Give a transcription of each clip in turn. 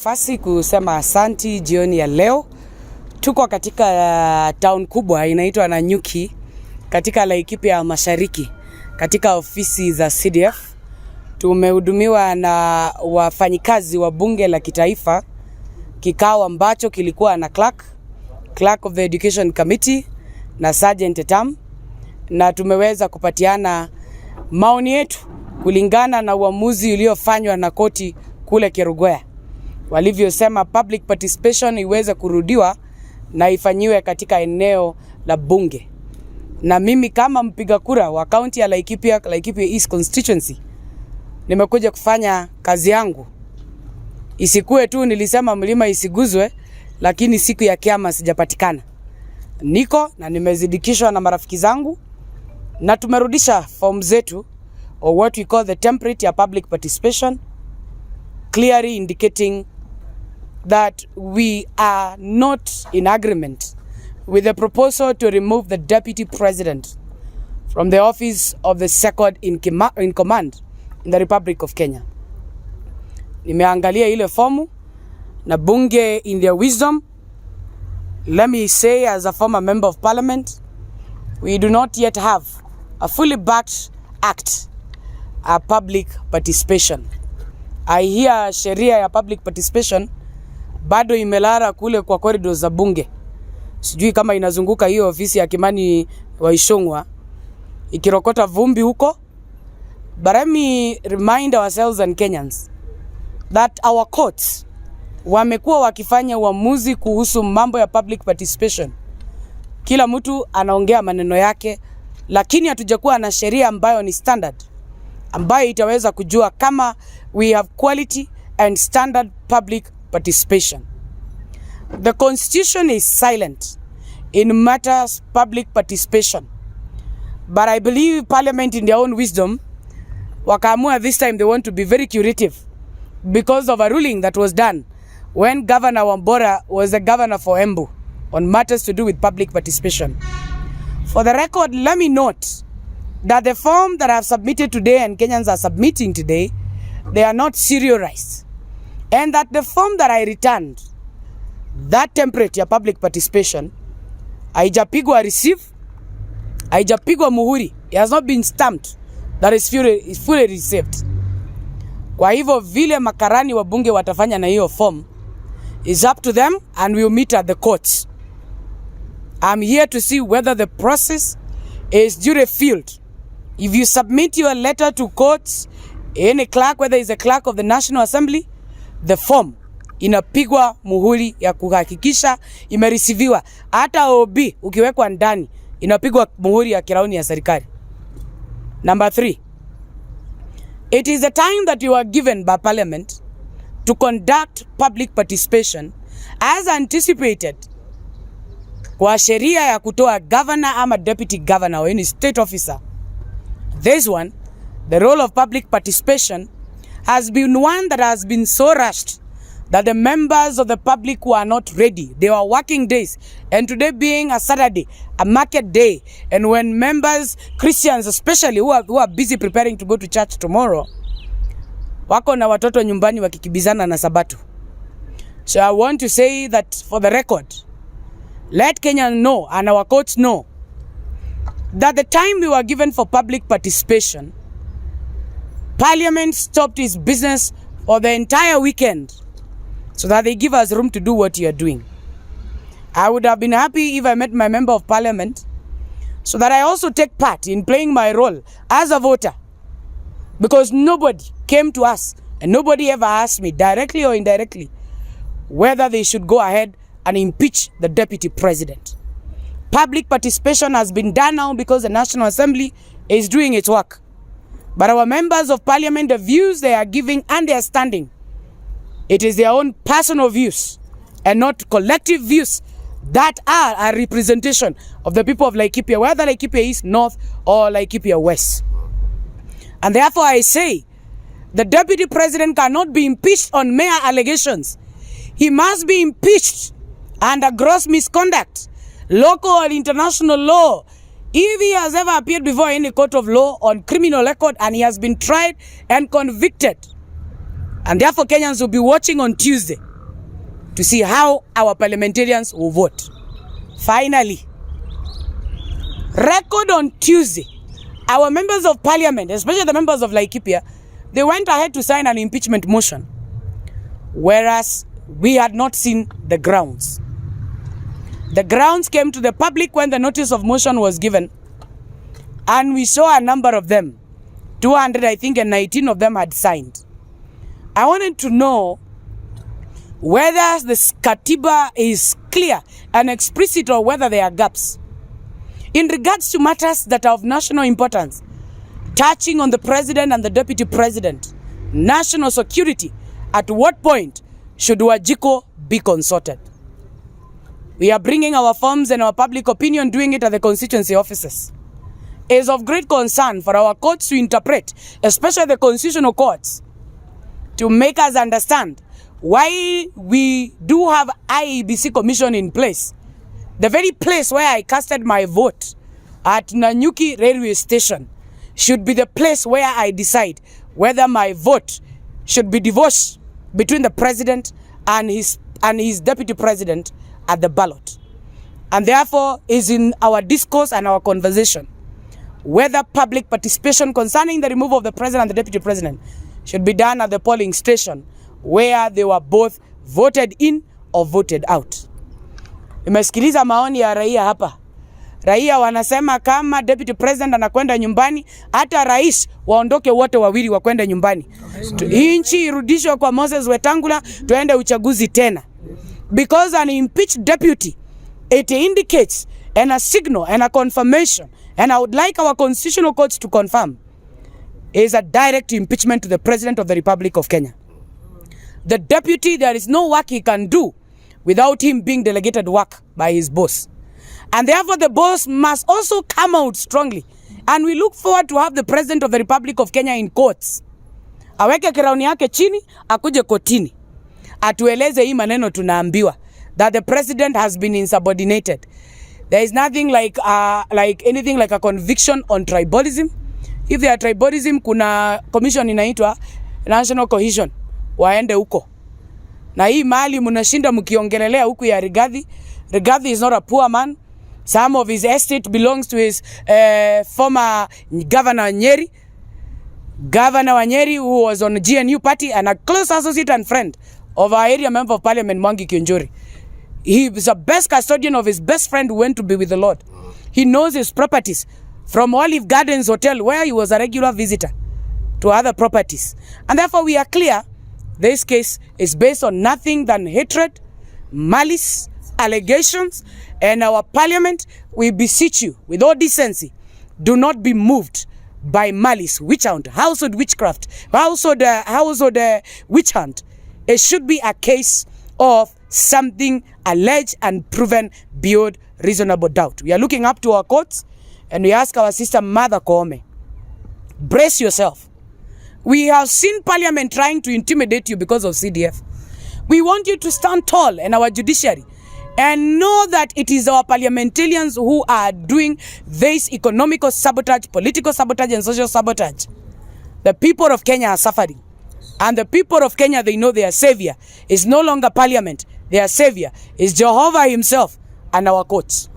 Fasi kusema asanti jioni ya leo. Tuko katika town kubwa inaitwa Nanyuki katika Laikipia Mashariki katika ofisi za CDF. Tumehudumiwa na wafanyikazi wa bunge la kitaifa, kikao ambacho kilikuwa na clerk of the Education Committee na Sergeant Tam, na tumeweza kupatiana maoni yetu kulingana na uamuzi uliofanywa na koti kule Kerugoya. Walivyosema public participation iweze kurudiwa na ifanyiwe katika eneo la bunge. Na mimi kama mpiga kura wa county ya Laikipia East constituency, nimekuja kufanya kazi yangu. Isikue tu nilisema mlima isiguzwe, lakini siku ya kiama sijapatikana. Niko na nimezidikishwa na marafiki zangu, na tumerudisha form zetu, or what we call the template ya public participation, clearly indicating that we are not in agreement with the proposal to remove the deputy president from the office of the second in command in the Republic of Kenya. Nimeangalia ile fomu na bunge in their wisdom. Let me say, as a former member of parliament, we do not yet have a fully backed act a public participation. I hear sheria ya public participation bado imelara kule kwa corridors za bunge. Sijui kama inazunguka hiyo ofisi ya Kimani wa Ishongwa ikirokota vumbi huko. But let me remind ourselves and Kenyans that our courts wamekuwa wakifanya uamuzi kuhusu mambo ya public participation. Kila mtu anaongea maneno yake, lakini hatujakuwa na sheria ambayo ni standard, ambayo itaweza kujua kama we have quality and standard public participation. The constitution is silent in matters public participation, but I believe parliament in their own wisdom wakaamua this time they want to be very curative because of a ruling that was done when Governor Wambora was the governor for Embu on matters to do with public participation. For the record, let me note that the form that I have submitted today and Kenyans are submitting today, they are not serialized. And that the form that I returned, that template ya public participation, haijapigwa receive, haijapigwa muhuri, it has not been stamped that is fully received. Kwa hivyo vile makarani wa bunge watafanya na hiyo form is up to them, and we will meet at the courts. I'm here to see whether the process is duly filled. If you submit your letter to courts, any clerk, whether it's a clerk of the National Assembly, the form inapigwa muhuri ya kuhakikisha imerisiviwa. Hata OB ukiwekwa ndani inapigwa muhuri ya kirauni ya serikali. Number 3, it is the time that you are given by parliament to conduct public participation as anticipated kwa sheria ya kutoa governor ama deputy governor or any state officer. This one, the role of public participation has been one that has been so rushed that the members of the public were not ready. They were working days, and today being a Saturday, a market day, and when members, Christians especially, who are busy preparing to go to church tomorrow, wako na watoto nyumbani wakikibizana na Sabato. So I want to say that for the record, let Kenya know and our courts know that the time we were given for public participation, Parliament stopped its business for the entire weekend so that they give us room to do what you are doing. I would have been happy if I met my member of parliament so that I also take part in playing my role as a voter, because nobody came to us and nobody ever asked me directly or indirectly whether they should go ahead and impeach the deputy president. Public participation has been done now because the National Assembly is doing its work. But our members of parliament, the views they are giving and they are standing, it is their own personal views and not collective views that are a representation of the people of Laikipia, whether Laikipia East, North, or Laikipia West. And therefore I say, the deputy president cannot be impeached on mere allegations. He must be impeached under gross misconduct, local and international law. If he has ever appeared before any court of law on criminal record and he has been tried and convicted, and therefore Kenyans will be watching on Tuesday to see how our parliamentarians will vote. Finally, record on Tuesday, our members of parliament, especially the members of Laikipia, they went ahead to sign an impeachment motion, whereas we had not seen the grounds. The grounds came to the public when the notice of motion was given, and we saw a number of them, 200 I think, and 19 of them had signed. I wanted to know whether the Katiba is clear and explicit or whether there are gaps. In regards to matters that are of national importance, touching on the president and the deputy president, national security, at what point should Wajiko be consulted? We are bringing our forms and our public opinion, doing it at the constituency offices. It is of great concern for our courts to interpret, especially the constitutional courts, to make us understand why we do have IEBC commission in place. The very place where I casted my vote at Nanyuki railway station should be the place where I decide whether my vote should be divorced between the president and his deputy president at the ballot. And therefore is in our discourse and our conversation whether public participation concerning the removal of the president and the deputy president should be done at the polling station where they were both voted in or voted out. Nimesikiliza maoni ya raia hapa. Raia wanasema kama deputy president anakwenda nyumbani, hata rais waondoke wote wawili wakwenda nyumbani. Hii nchi irudishwe kwa Moses Wetangula, tuende uchaguzi tena. Because an impeached deputy, it indicates and a signal and a confirmation, and I would like our constitutional courts to confirm, is a direct impeachment to the President of the Republic of Kenya. The deputy, there is no work he can do without him being delegated work by his boss. And therefore the boss must also come out strongly. And we look forward to have the President of the Republic of Kenya in courts. Aweke kirauni yake chini, akuje kotini. Atueleze hii maneno tunaambiwa, that the president has been insubordinated. There is nothing like anything like a conviction on tribalism. If there are tribalism, kuna commission inaitwa National Cohesion. Waende huko. Na hii mali mnashinda mkiongelelea huku ya Rigathi. Rigathi is not a poor man. Some of his estate belongs to his former governor Nyeri. Governor Nyeri, who was on the GNU party and a close associate and friend of our area member of parliament, Mwangi Kionjori. He was the best custodian of his best friend who went to be with the Lord. He knows his properties from Olive Gardens Hotel, where he was a regular visitor, to other properties. And therefore we are clear, this case is based on nothing than hatred, malice, allegations, and our parliament, we beseech you with all decency, do not be moved by malice, witch hunt, household witchcraft, household witch hunt. It should be a case of something alleged and proven beyond reasonable doubt. We are looking up to our courts, and we ask our sister Mother Koome, brace yourself. We have seen parliament trying to intimidate you because of CDF. We want you to stand tall in our judiciary and know that it is our parliamentarians who are doing this economical sabotage, political sabotage, and social sabotage. The people of Kenya are suffering. And the people of Kenya, they know their savior is no longer parliament. Their savior is Jehovah himself and our courts.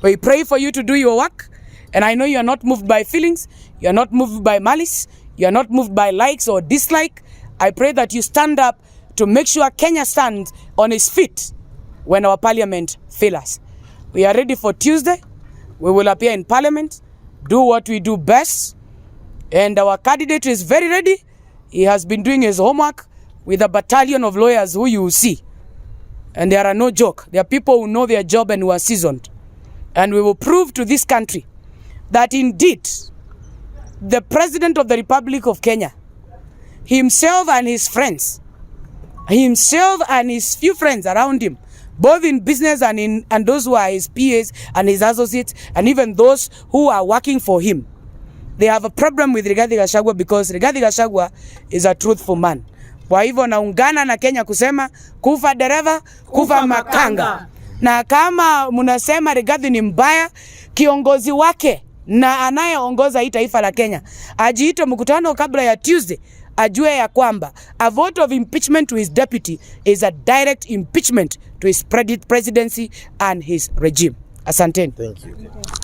We pray for you to do your work. And I know you are not moved by feelings. You are not moved by malice. You are not moved by likes or dislike. I pray that you stand up to make sure Kenya stands on its feet when our parliament fails us. We are ready for Tuesday. We will appear in parliament, do what we do best. And our candidate is very ready. He has been doing his homework with a battalion of lawyers who you will see. And there are no joke. There are people who know their job and who are seasoned. And we will prove to this country that indeed the President of the Republic of Kenya, himself and his friends, himself and his few friends around him, both in business and those who are his PAs and his associates, and even those who are working for him, they have a problem with Rigathi Gachagua because Rigathi Gachagua is a truthful man. Kwa hivyo naungana na Kenya kusema kufa dereva, kufa makanga. Na kama munasema Rigathi ni mbaya, kiongozi wake na anayeongoza hii taifa la Kenya ajiite mkutano kabla ya Tuesday, ajue ya kwamba a vote of impeachment to his deputy is a direct impeachment to his presidency and his regime. Asanteni. Thank you.